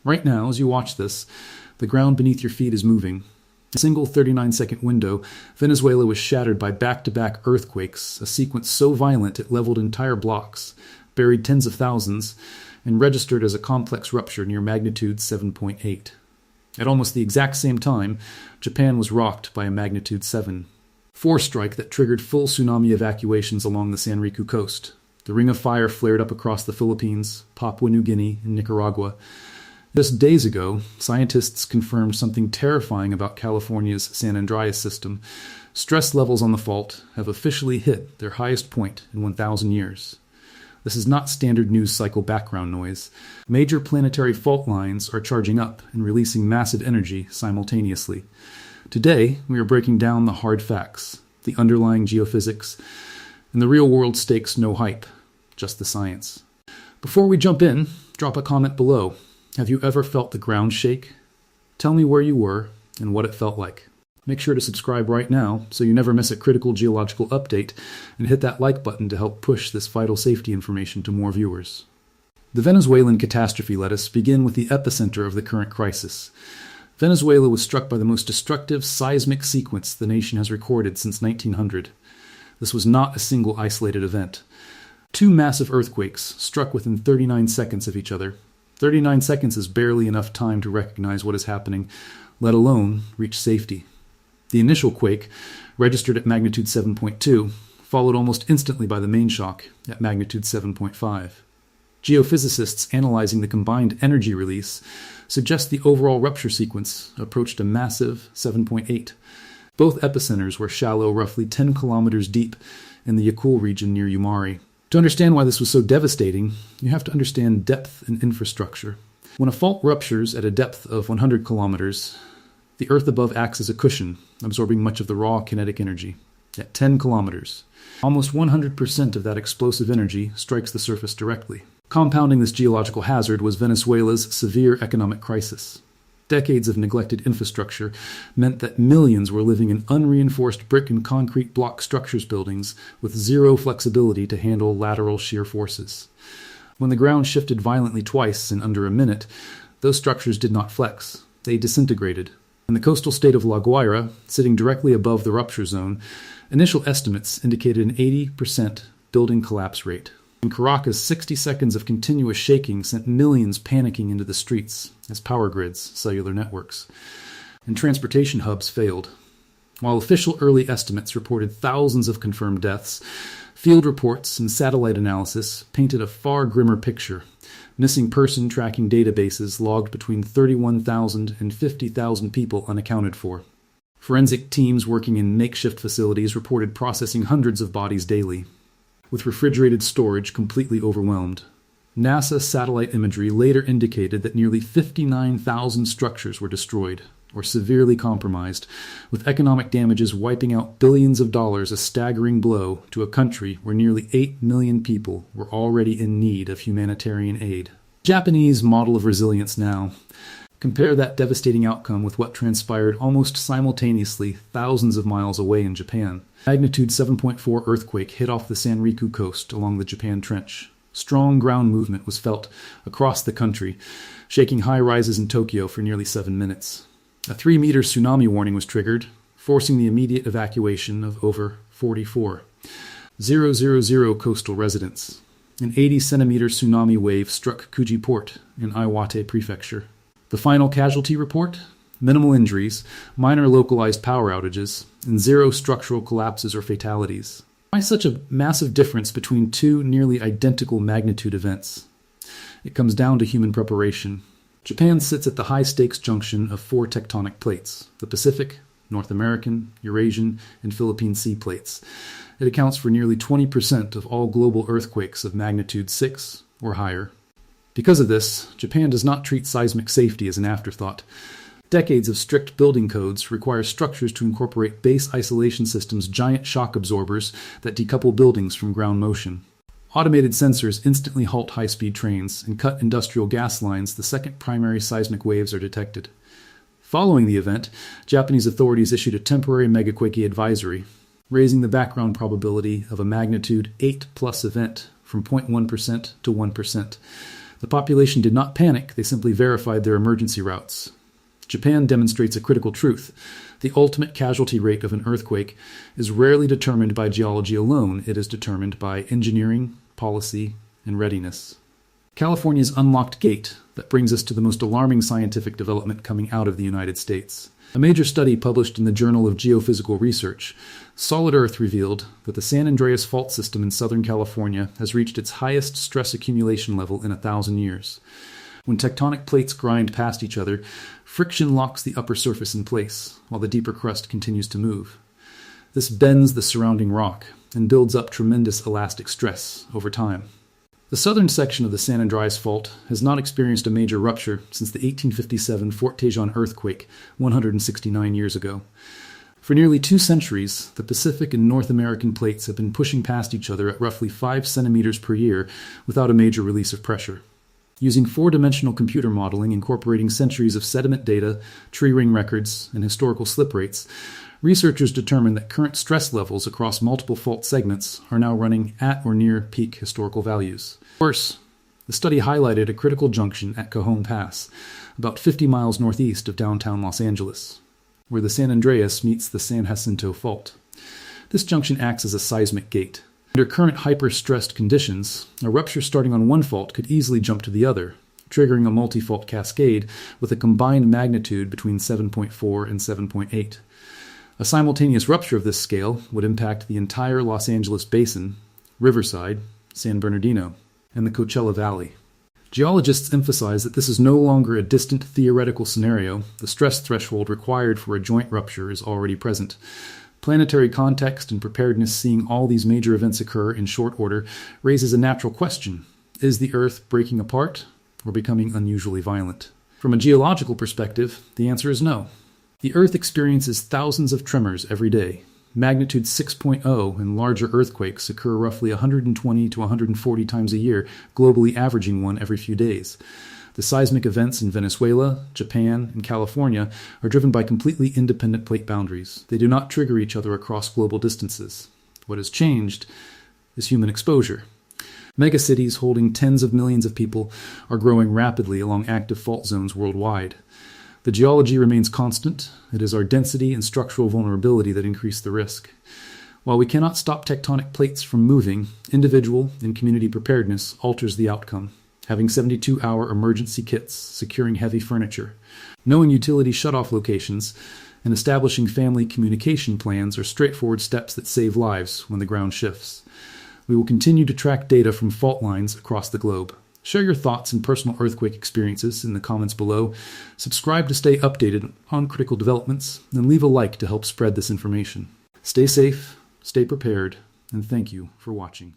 Right now, as you watch this, the ground beneath your feet is moving. In a single 39-second window, Venezuela was shattered by back-to-back earthquakes, a sequence so violent it leveled entire blocks, buried tens of thousands, and registered as a complex rupture near magnitude 7.8. At almost the exact same time, Japan was rocked by a magnitude 7.4 strike that triggered full tsunami evacuations along the Sanriku coast. The ring of fire flared up across the Philippines, Papua New Guinea, and Nicaragua. Just days ago, scientists confirmed something terrifying about California's San Andreas system. Stress levels on the fault have officially hit their highest point in 1,000 years. This is not standard news cycle background noise. Major planetary fault lines are charging up and releasing massive energy simultaneously. Today, we are breaking down the hard facts, the underlying geophysics, and the real-world stakes no hype, just the science. Before we jump in, drop a comment below. Have you ever felt the ground shake? Tell me where you were and what it felt like. Make sure to subscribe right now so you never miss a critical geological update, and hit that like button to help push this vital safety information to more viewers. The Venezuelan catastrophe let us begin with the epicenter of the current crisis. Venezuela was struck by the most destructive seismic sequence the nation has recorded since 1900. This was not a single isolated event. Two massive earthquakes struck within 39 seconds of each other. 39 seconds is barely enough time to recognize what is happening, let alone reach safety. The initial quake, registered at magnitude 7.2, followed almost instantly by the main shock at magnitude 7.5. Geophysicists analyzing the combined energy release suggest the overall rupture sequence approached a massive 7.8. Both epicenters were shallow, roughly 10 kilometers deep in the Yakul region near Umari. To understand why this was so devastating, you have to understand depth and infrastructure. When a fault ruptures at a depth of 100 kilometers, the earth above acts as a cushion, absorbing much of the raw kinetic energy. At 10 kilometers, almost 100% of that explosive energy strikes the surface directly. Compounding this geological hazard was Venezuela's severe economic crisis. Decades of neglected infrastructure meant that millions were living in unreinforced brick and concrete block structures buildings with zero flexibility to handle lateral shear forces. When the ground shifted violently twice in under a minute, those structures did not flex. They disintegrated. In the coastal state of La Guaira, sitting directly above the rupture zone, initial estimates indicated an 80% building collapse rate. In Caracas, 60 seconds of continuous shaking sent millions panicking into the streets as power grids, cellular networks, and transportation hubs failed. While official early estimates reported thousands of confirmed deaths, field reports and satellite analysis painted a far grimmer picture. Missing person tracking databases logged between 31,000 and 50,000 people unaccounted for. Forensic teams working in makeshift facilities reported processing hundreds of bodies daily, with refrigerated storage completely overwhelmed. NASA satellite imagery later indicated that nearly 59,000 structures were destroyed or severely compromised, with economic damages wiping out billions of dollars, a staggering blow to a country where nearly 8 million people were already in need of humanitarian aid. Japanese model of resilience now. Compare that devastating outcome with what transpired almost simultaneously thousands of miles away in Japan. Magnitude 7.4 earthquake hit off the Sanriku coast along the Japan Trench. Strong ground movement was felt across the country, shaking high-rises in Tokyo for nearly 7 minutes. A 3-meter tsunami warning was triggered, forcing the immediate evacuation of over 44,000 coastal residents. An 80-centimeter tsunami wave struck Kuji Port in Iwate Prefecture. The final casualty report? Minimal injuries, minor localized power outages, and 0 structural collapses or fatalities. Why such a massive difference between two nearly identical magnitude events? It comes down to human preparation. Japan sits at the high-stakes junction of 4 tectonic plates: the Pacific, North American, Eurasian, and Philippine sea plates. It accounts for nearly 20% of all global earthquakes of magnitude 6 or higher. Because of this, Japan does not treat seismic safety as an afterthought. Decades of strict building codes require structures to incorporate base isolation systems' giant shock absorbers that decouple buildings from ground motion. Automated sensors instantly halt high-speed trains and cut industrial gas lines the second primary seismic waves are detected. Following the event, Japanese authorities issued a temporary megaquake advisory, raising the background probability of a magnitude 8+ event from 0.1% to 1%. The population did not panic, they simply verified their emergency routes. Japan demonstrates a critical truth. The ultimate casualty rate of an earthquake is rarely determined by geology alone. It is determined by engineering, policy, and readiness. California's unlocked gate that brings us to the most alarming scientific development coming out of the United States. A major study published in the Journal of Geophysical Research, Solid Earth revealed that the San Andreas fault system in Southern California has reached its highest stress accumulation level in 1,000 years. When tectonic plates grind past each other, friction locks the upper surface in place, while the deeper crust continues to move. This bends the surrounding rock and builds up tremendous elastic stress over time. The southern section of the San Andreas Fault has not experienced a major rupture since the 1857 Fort Tejon earthquake 169 years ago. For nearly 2 centuries, the Pacific and North American plates have been pushing past each other at roughly 5 centimeters per year without a major release of pressure. Using 4-dimensional computer modeling incorporating centuries of sediment data, tree ring records, and historical slip rates, researchers determined that current stress levels across multiple fault segments are now running at or near peak historical values. Worse, the study highlighted a critical junction at Cajon Pass, about 50 miles northeast of downtown Los Angeles, where the San Andreas meets the San Jacinto Fault. This junction acts as a seismic gate. Under current hyper-stressed conditions, a rupture starting on one fault could easily jump to the other, triggering a multi-fault cascade with a combined magnitude between 7.4 and 7.8. A simultaneous rupture of this scale would impact the entire Los Angeles basin, Riverside, San Bernardino, and the Coachella Valley. Geologists emphasize that this is no longer a distant theoretical scenario. The stress threshold required for a joint rupture is already present. Planetary context and preparedness seeing all these major events occur in short order raises a natural question. Is the Earth breaking apart or becoming unusually violent? From a geological perspective, the answer is no. The Earth experiences thousands of tremors every day. Magnitude 6.0 and larger earthquakes occur roughly 120 to 140 times a year, globally averaging one every few days. The seismic events in Venezuela, Japan, and California are driven by completely independent plate boundaries. They do not trigger each other across global distances. What has changed is human exposure. Megacities holding tens of millions of people are growing rapidly along active fault zones worldwide. The geology remains constant. It is our density and structural vulnerability that increase the risk. While we cannot stop tectonic plates from moving, individual and community preparedness alters the outcome. Having 72-hour emergency kits, securing heavy furniture, knowing utility shutoff locations, and establishing family communication plans are straightforward steps that save lives when the ground shifts. We will continue to track data from fault lines across the globe. Share your thoughts and personal earthquake experiences in the comments below. Subscribe to stay updated on critical developments, and leave a like to help spread this information. Stay safe, stay prepared, and thank you for watching.